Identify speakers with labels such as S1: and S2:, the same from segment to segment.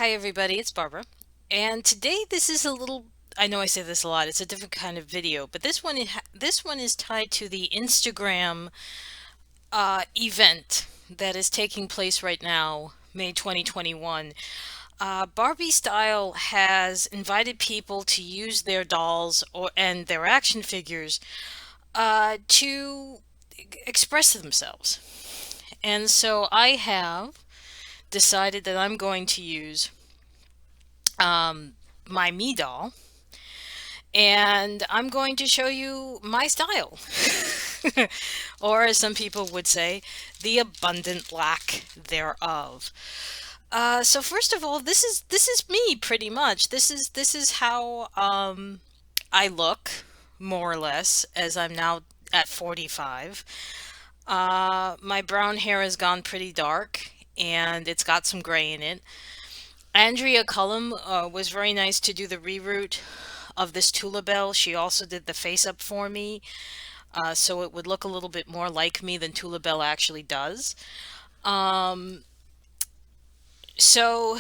S1: Hi everybody, it's Barbara. And today this is a little I know I say this a lot. It's a different kind of video, but this one is tied to the Instagram event that is taking place right now, May 2021. Barbie Style has invited people to use their dolls and their action figures to express themselves. And so I have decided that I'm going to use my me doll, and I'm going to show you my style. Or as some people would say, the abundant lack thereof. So first of all, this is me pretty much. This is how I look, more or less, as I'm now at 45. My brown hair has gone pretty dark and it's got some gray in it. Andrea Cullum was very nice to do the reroute of this Tula Bell. She also did the face up for me, so it would look a little bit more like me than Tula Bell actually does. Um, so,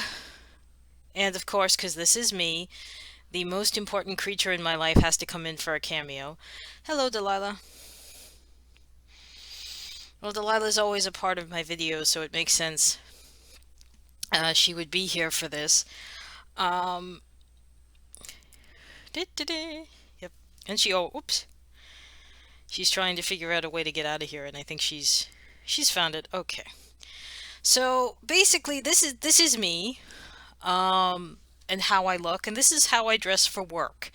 S1: and of course, because this is me, the most important creature in my life has to come in for a cameo. Hello, Delilah. Well, Delilah's always a part of my videos, so it makes sense she would be here for this. Um, Yep. And oops. She's trying to figure out a way to get out of here, and I think she's found it. Okay. So basically, this is me, and how I look, and this is how I dress for work.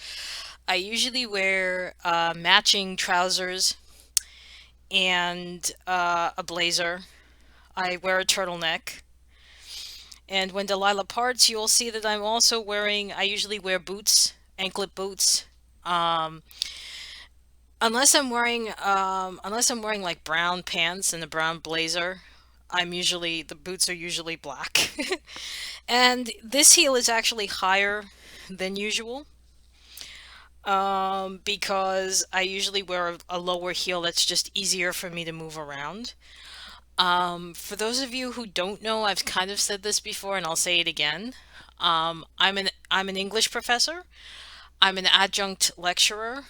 S1: I usually wear matching trousers and a blazer. I wear a turtleneck. And when Delilah parts, you'll see that I'm also wearing, I usually wear boots, anklet boots. Um, unless I'm wearing like brown pants and a brown blazer, the boots are usually black. And this heel is actually higher than usual, because I usually wear a lower heel that's just easier for me to move around. For those of you who don't know, I've kind of said this before and I'll say it again. I'm an English professor. I'm an adjunct lecturer,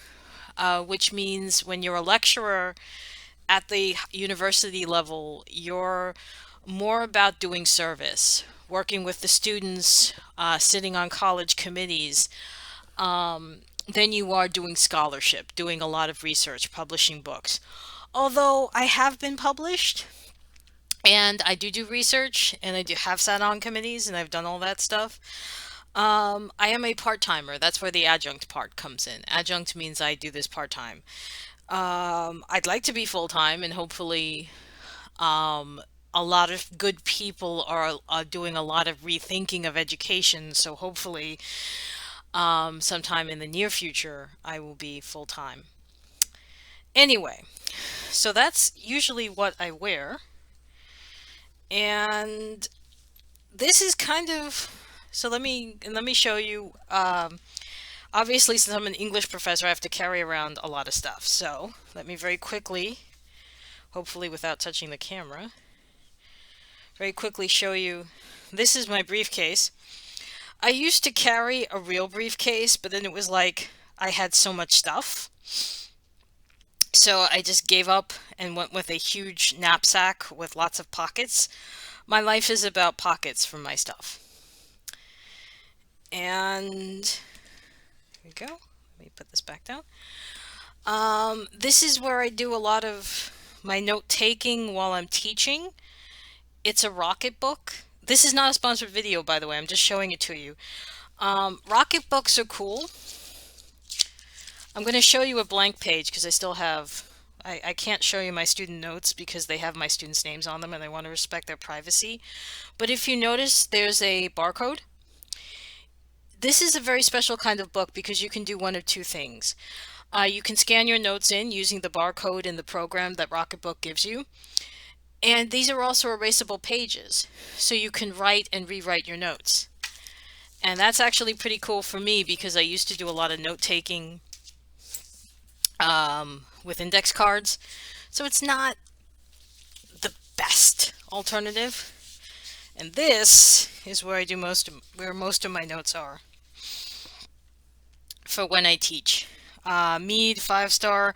S1: which means when you're a lecturer at the university level, you're more about doing service, working with the students, sitting on college committees, than you are doing scholarship, doing a lot of research, publishing books. Although I have been published and I do research and I do have sat on committees and I've done all that stuff. I am a part-timer. That's where the adjunct part comes in. Adjunct means I do this part-time. I'd like to be full-time, and hopefully, a lot of good people are doing a lot of rethinking of education. So hopefully, sometime in the near future, I will be full-time. Anyway, so that's usually what I wear. And this is kind of, so let me show you. Obviously, since I'm an English professor, I have to carry around a lot of stuff. So let me very quickly, hopefully without touching the camera, very quickly show you. This is my briefcase. I used to carry a real briefcase, but then it was like I had so much stuff. So I just gave up and went with a huge knapsack with lots of pockets. My life is about pockets for my stuff. And here we go. Let me put this back down. This is where I do a lot of my note taking while I'm teaching. It's a Rocket book. This is not a sponsored video, by the way. I'm just showing it to you. Rocket books are cool. I'm going to show you a blank page because I still have. I can't show you my student notes because they have my students' names on them and I want to respect their privacy. But if you notice, there's a barcode. This is a very special kind of book because you can do one of two things. You can scan your notes in using the barcode in the program that Rocketbook gives you. And these are also erasable pages, so you can write and rewrite your notes. And that's actually pretty cool for me because I used to do a lot of note taking with index cards. So it's not the best alternative. And this is where I do where most of my notes are for when I teach. Mead, 5 star,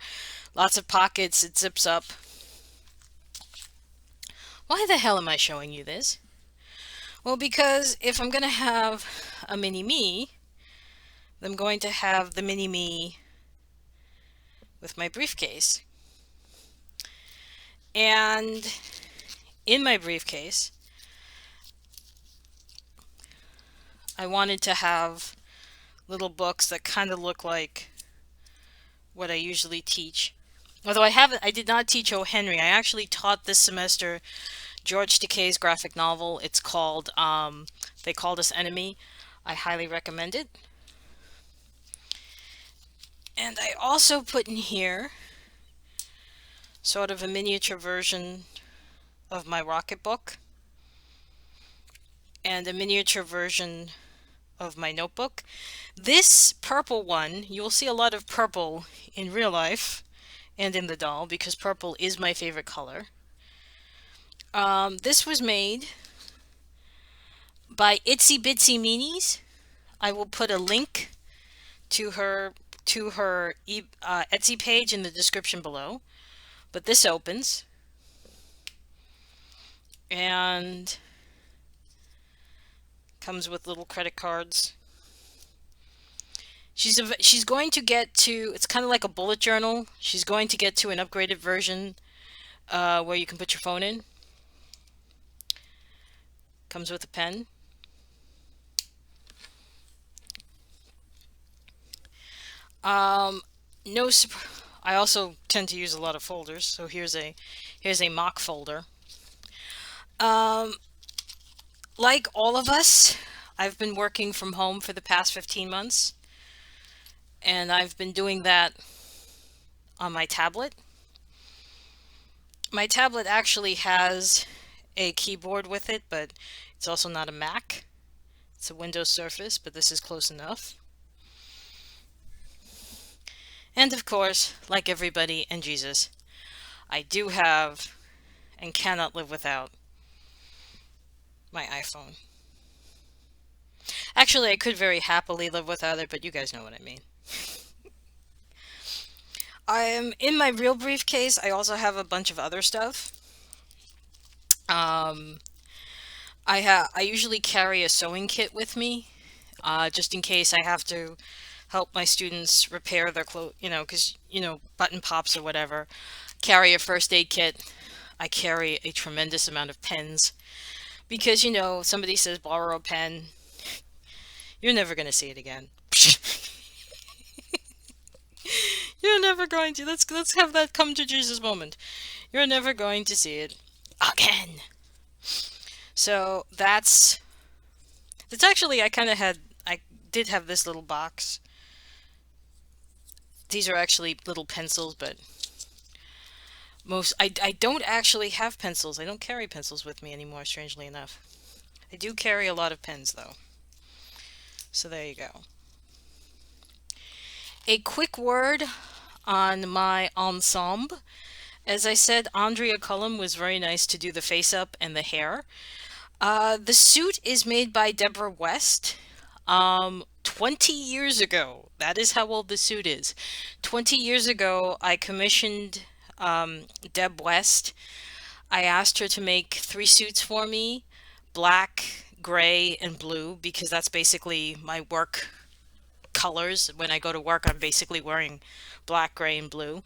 S1: lots of pockets, it zips up. Why the hell am I showing you this? Well, because if I'm going to have a mini me, I'm going to have the mini me with my briefcase. And in my briefcase, I wanted to have little books that kind of look like what I usually teach. Although I did not teach O. Henry. I actually taught this semester George Takei's graphic novel. It's called They Called Us Enemy. I highly recommend it. And I also put in here sort of a miniature version of my Rocket book and a miniature version of my notebook. This purple one, you will see a lot of purple in real life and in the doll because purple is my favorite color. This was made by Itsy Bitsy Meanies. I will put a link to her Etsy page in the description below. But this opens and comes with little credit cards. She's going to get to, it's kind of like a bullet journal. She's going to get to an upgraded version where you can put your phone in. Comes with a pen. No, I also tend to use a lot of folders, so here's a mock folder. Like all of us, I've been working from home for the past 15 months, and I've been doing that on my tablet. My tablet actually has a keyboard with it, but it's also not a Mac. It's a Windows Surface, but this is close enough. And of course, like everybody and Jesus, I do have and cannot live without my iPhone. Actually, I could very happily live without it, but you guys know what I mean. I am in my real briefcase. I also have a bunch of other stuff. Um, I usually carry a sewing kit with me, just in case I have to help my students repair their clothes, because, button pops or whatever. Carry a first aid kit. I carry a tremendous amount of pens because, somebody says borrow a pen. You're never going to see it again. You're never going to. Let's have that come to Jesus moment. You're never going to see it again. So that's actually I did have this little box. These are actually little pencils, but I don't actually have pencils. I don't carry pencils with me anymore, strangely enough. I do carry a lot of pens though. So there you go. A quick word on my ensemble. As I said, Andrea Cullum was very nice to do the face up and the hair. The suit is made by Deborah West. 20 years ago, that is how old the suit is. 20 years ago, I commissioned Deb West. I asked her to make 3 suits for me, black, gray, and blue, because that's basically my work colors. When I go to work, I'm basically wearing black, gray, and blue.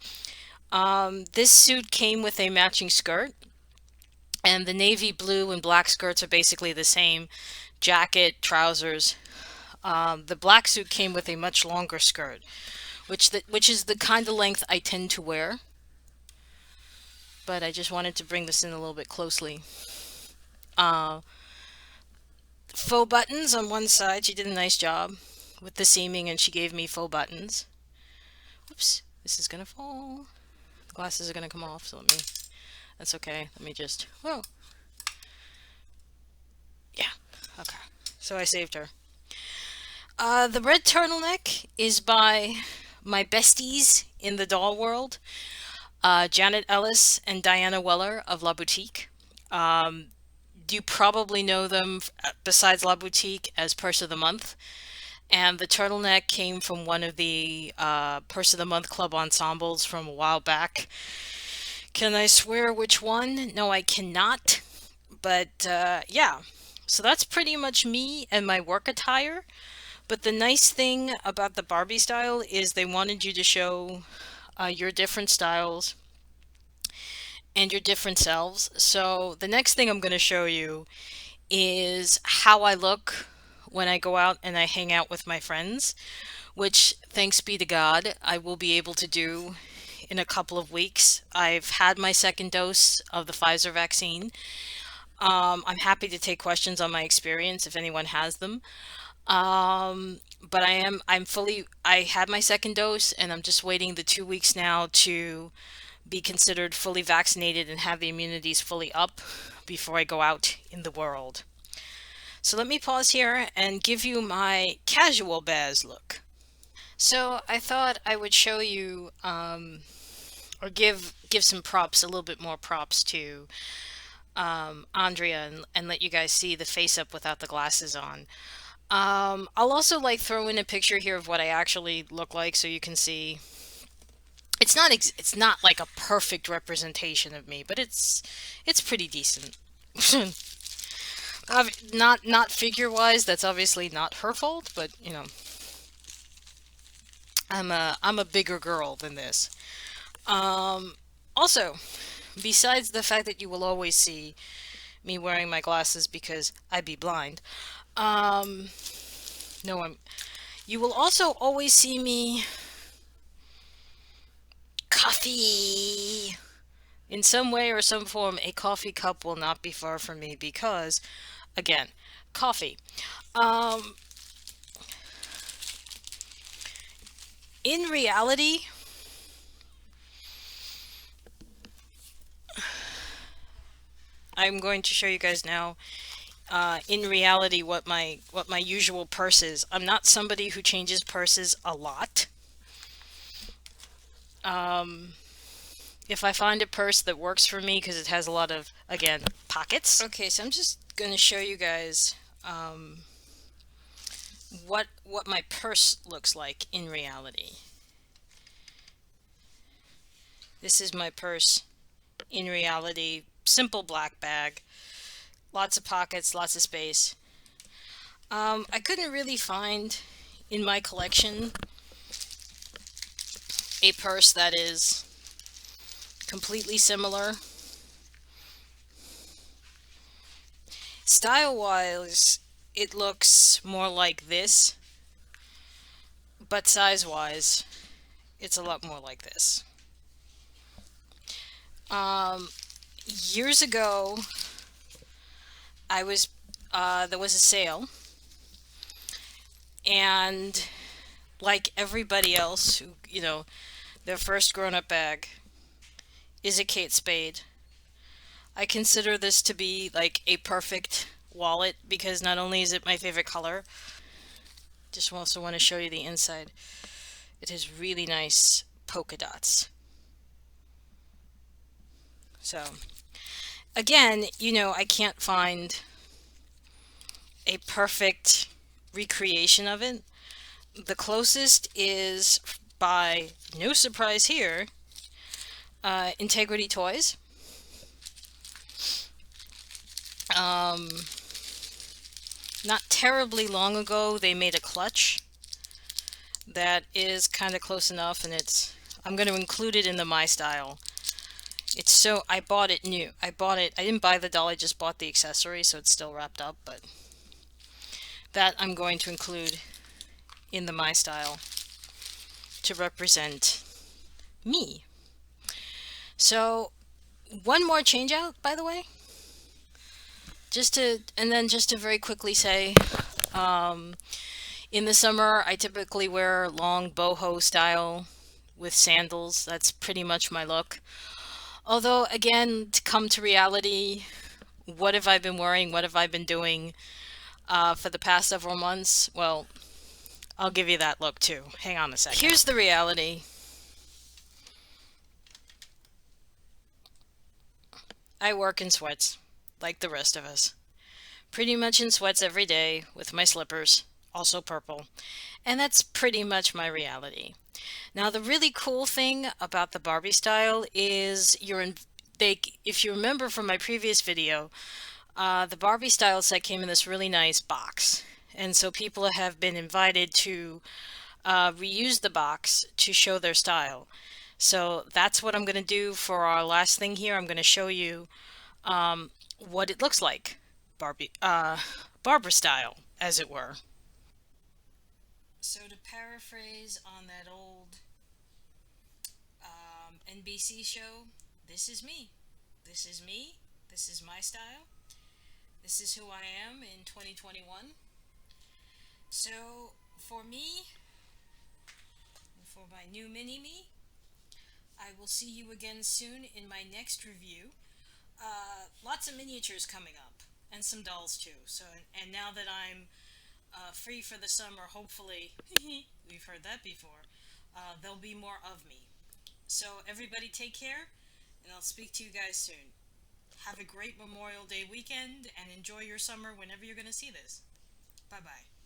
S1: This suit came with a matching skirt, and the navy blue and black skirts are basically the same. Jacket, trousers. The black suit came with a much longer skirt, which is the kind of length I tend to wear. But I just wanted to bring this in a little bit closely. Faux buttons on one side. She did a nice job with the seaming, and she gave me faux buttons. Oops, this is gonna fall. The glasses are gonna come off, so that's okay. Let me just, whoa. Yeah, okay. So I saved her. The red turtleneck is by my besties in the doll world, Janet Ellis and Diana Weller of La Boutique. You probably know them besides La Boutique as Purse of the Month. And the turtleneck came from one of the Purse of the Month Club ensembles from a while back. Can I swear which one? No, I cannot. But yeah, so that's pretty much me and my work attire. But the nice thing about the Barbie style is they wanted you to show your different styles and your different selves. So the next thing I'm going to show you is how I look when I go out and I hang out with my friends, which, thanks be to God, I will be able to do in a couple of weeks. I've had my second dose of the Pfizer vaccine. I'm happy to take questions on my experience if anyone has them. But I had my second dose and I'm just waiting the 2 weeks now to be considered fully vaccinated and have the immunities fully up before I go out in the world. So let me pause here and give you my casual Baz look. So I thought I would show you, or give some props, a little bit more props to Andrea, and let you guys see the face up without the glasses on. I'll also like throw in a picture here of what I actually look like so you can see. It's not like a perfect representation of me, but it's pretty decent. Not figure wise, that's obviously not her fault, but you know, I'm a bigger girl than this. Um, Also, besides the fact that you will always see me wearing my glasses because I be blind, um, no, you will also always see me coffee. In some way or some form, a coffee cup will not be far from me because, again, coffee. Um, in reality, I'm going to show you guys now. In reality, what my usual purse is. I'm not somebody who changes purses a lot. Um, if I find a purse that works for me because it has a lot of, again, pockets. Okay, so I'm just going to show you guys what my purse looks like in reality. This is my purse in reality. Simple black bag. Lots of pockets, lots of space. I couldn't really find in my collection a purse that is completely similar. Style-wise, it looks more like this, but size-wise, it's a lot more like this. Um, Years ago, I was there was a sale, and like everybody else who, their first grown-up bag is a Kate Spade. I consider this to be like a perfect wallet because not only is it my favorite color, just also want to show you the inside. It has really nice polka dots. So, again, I can't find a perfect recreation of it. The closest is, by no surprise here, Integrity Toys. Um, Not terribly long ago, they made a clutch that is kind of close enough, and I'm going to include it in the My Style. I bought it new. I didn't buy the doll, I just bought the accessory, so it's still wrapped up, but that I'm going to include in the My Style to represent me. So, one more change out, by the way. Just to very quickly say, in the summer, I typically wear long boho style with sandals. That's pretty much my look. Although, again, to come to reality, what have I been wearing? What have I been doing for the past several months? Well, I'll give you that look too. Hang on a second. Here's the reality. I work in sweats. like the rest of us. Pretty much in sweats every day with my slippers, also purple. And that's pretty much my reality. Now, the really cool thing about the Barbie style is if you remember from my previous video, the Barbie style set came in this really nice box. And so people have been invited to reuse the box to show their style. So that's what I'm going to do for our last thing here. I'm going to show you what it looks like, Barbara style, as it were. So to paraphrase on that old NBC show, this is me. This is me. This is my style. This is who I am in 2021. So for me, for my new mini me, I will see you again soon in my next review. Lots of miniatures coming up and some dolls too. So and now that I'm free for the summer, hopefully, we've heard that before. There'll be more of me. So everybody take care, and I'll speak to you guys soon. Have a great Memorial Day weekend and enjoy your summer whenever you're going to see this. Bye bye.